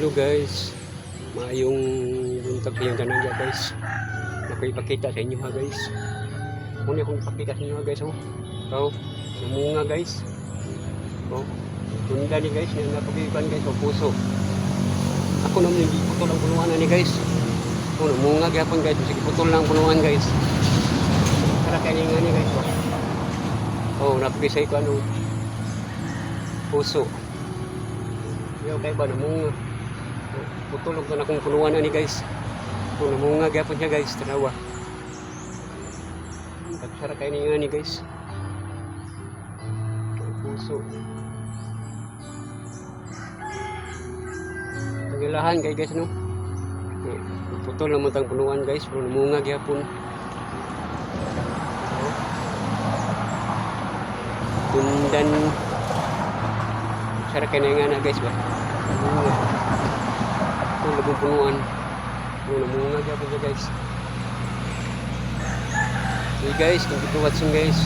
Hello guys, maayong buntag kayong tanan dyan guys. Ako ipakita sa inyo ha guys. Muna akong ipakita sa inyo ha guys. Oh, namunga guys. Oh, tunda ni guys, napagiban guys, puso. Ako naman hindi putol ang punuan na ni guys. Oh, namunga gyapon guys, sige putol lang punuan guys. Para kaya nga ni guys. Oh, napagisay ko ano puso. Yaw kay ba namunga. Putulog na akong punuan na ni guys. Kung namunga gyapon siya guys, tanawa. Pagsara kay nga ni guys. Puso. Pagilahan kay guys no. Putol na matang punuan guys, pero namunga gyapon. Tundan. Pagsara kay nga na guys ba. Namunga. Ito labong punuan. Namunga gyapon siya guys. Okay guys, thank you for watching guys.